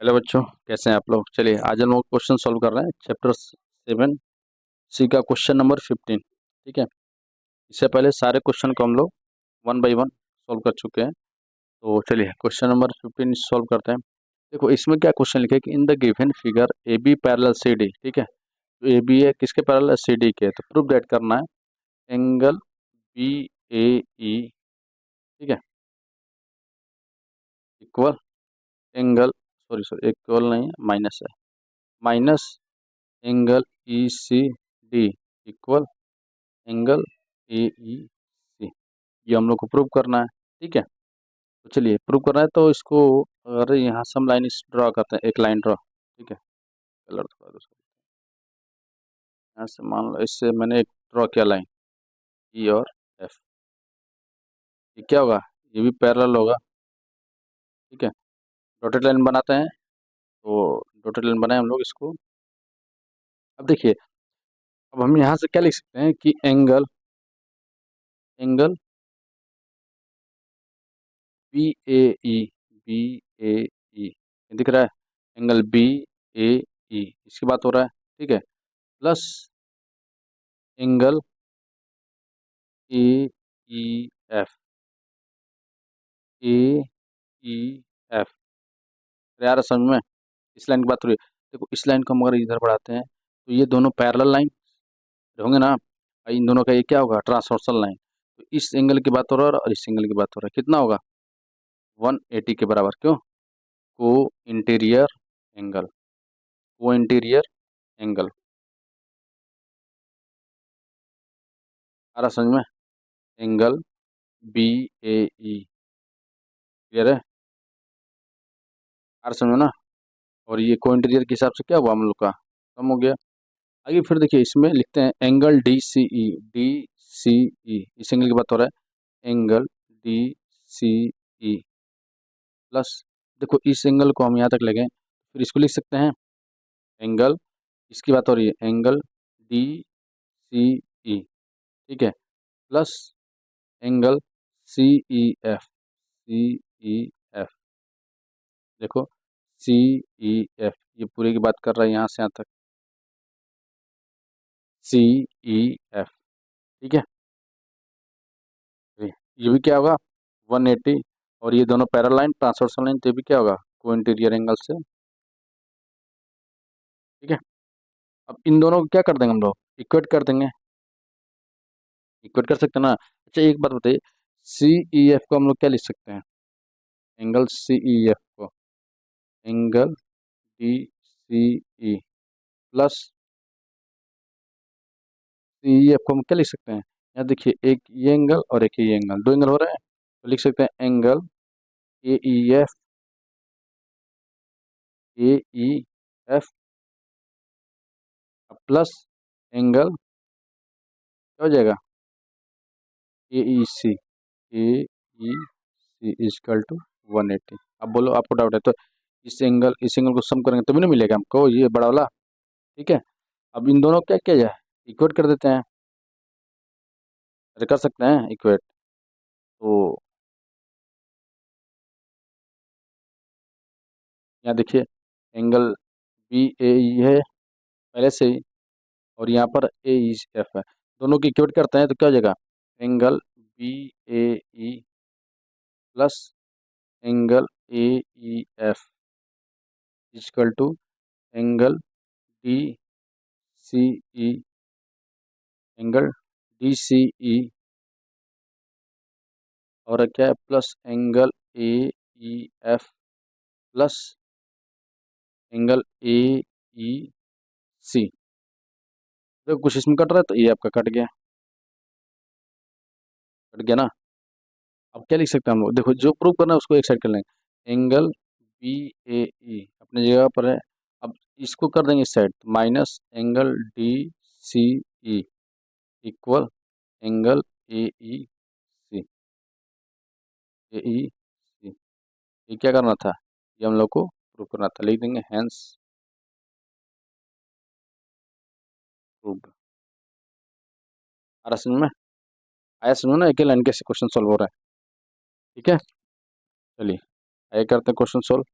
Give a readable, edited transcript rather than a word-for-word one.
Hello बच्चों, कैसे हैं आप लोग। चलिए आज हम लोग क्वेश्चन सॉल्व कर रहे हैं चैप्टर 7 सी का क्वेश्चन नंबर 15। ठीक है। इससे पहले सारे क्वेश्चन को हम लोग वन बाय वन सॉल्व कर चुके हैं। तो चलिए क्वेश्चन नंबर 15 सॉल्व करते हैं। देखो इसमें क्या क्वेश्चन लिखा है कि in the given figure A B parallel C D. ठीक है, तो ए बी है किसके पैरेलल, सी डी के। तो प्रूफ दैट करना है एंगल बी ए ई, ठीक है, equal angle, sorry sorry equal नहीं है, माइनस है, minus angle E C D equal angle A E C. ये हम लोग को प्रूव करना है। ठीक है, तो चलिए प्रूव करना है तो इसको अगर यहाँ से हम लाइन ड्रॉ करते हैं, एक लाइन ड्रॉ। ठीक है, कलर थोड़ा दूसरा, यहाँ से मान लो इससे मैंने एक ड्रॉ किया लाइन ई और एफ। ये क्या होगा, ये भी पैरेलल होगा। ठीक है, डॉटेड लाइन बनाते हैं। तो डॉटेड लाइन बनाए हम लोग इसको। अब देखिए, अब हम यहाँ से क्या लिख सकते हैं कि angle angle B A E, B A ई दिख रहा है, एंगल बी ए ई इसकी बात हो रहा है। ठीक है, plus angle A E F, A E F. यार समझ में, इस लाइन की बात हो रही है। देखो इस लाइन को हम अगर इधर बढ़ाते हैं तो ये दोनों पैरेलल लाइन होंगे ना। और इन दोनों का ये क्या होगा, ट्रांसवर्सल लाइन। तो इस एंगल की बात हो रहा है और इस एंगल की बात हो रहा है, कितना होगा 180 के बराबर। क्यों, को इंटीरियर एंगल, को इंटीरियर एंगल। आ रहा समझ में, angle B A E, clear है, आ रहा समझ में ना। और ये को इंटीरियर के हिसाब से क्या हुआ हम लोग का, कम हो गया। आगे फिर देखिए इसमें लिखते हैं angle D C E, D C E इस एंगल की बात हो रहा है, angle D C E plus, देखो इस एंगल को हम यहाँ तक ले गए, फिर इसको लिख सकते हैं एंगल, इसकी बात हो रही है एंगल डी सी ई, ठीक है, plus angle C E F, C E F. देखो सी ई एफ ये पूरे की बात कर रहा है यहाँ से यहाँ तक, सी ई एफ। ठीक है, ये भी क्या होगा 180, और ये दोनों पैरेलल लाइन ट्रांसवर्सल लाइन, तो ये भी क्या होगा को इंटीरियर एंगल से। ठीक है, अब इन दोनों को क्या कर देंगे हम लोग, इक्वेट कर देंगे। इक्वेट कर सकते हैं ना। अच्छा एक बात बताइए, सी ई एफ को हम लोग क्या लिख सकते हैं, एंगल सी ई एफ को angle D C E plus C E F को हम क्या लिख सकते हैं, यहाँ देखिए एक ये एंगल और एक ये एंगल, दो एंगल हो रहे हैं, तो लिख सकते हैं angle A E F, A E F plus angle क्या हो जाएगा ए E C, A E C is equal to 180। अब बोलो आपको डाउट है तो इस एंगल को सम करेंगे तभी ना मिलेगा हमको ये बड़ा वाला। ठीक है, अब इन दोनों को क्या किया जाए, इक्वेट कर देते हैं। अरे कर सकते हैं इक्वेट, तो यहाँ देखिए एंगल बी ए ई है पहले से ही, और यहाँ पर ए ई एफ है, दोनों की इक्वेट करते हैं तो क्या हो जाएगा, angle B A E plus angle A E F equal to angle D C E, angle D C E और क्या है plus angle A E F plus angle A E C. देखो कुछ इसमें कट रहा है तो ये आपका कट गया, कट गया ना। अब क्या लिख सकते हैं हम लोग, देखो जो प्रूव करना है उसको एक साइड कर लेंगे, एंगल बी ए ई अपनी जगह पर है। अब इसको कर देंगे इस side, minus angle D C E equal angle A E C, A E C. ये क्या करना था, ये हम लोग को प्रूव करना था, लिख देंगे हैंस प्रूव्ड। आ रहा समझ में, आया समझ में ना, एक ही लाइन कैसे क्वेश्चन सॉल्व हो रहा है। ठीक है, चलिए आगे करते हैं क्वेश्चन सॉल्व।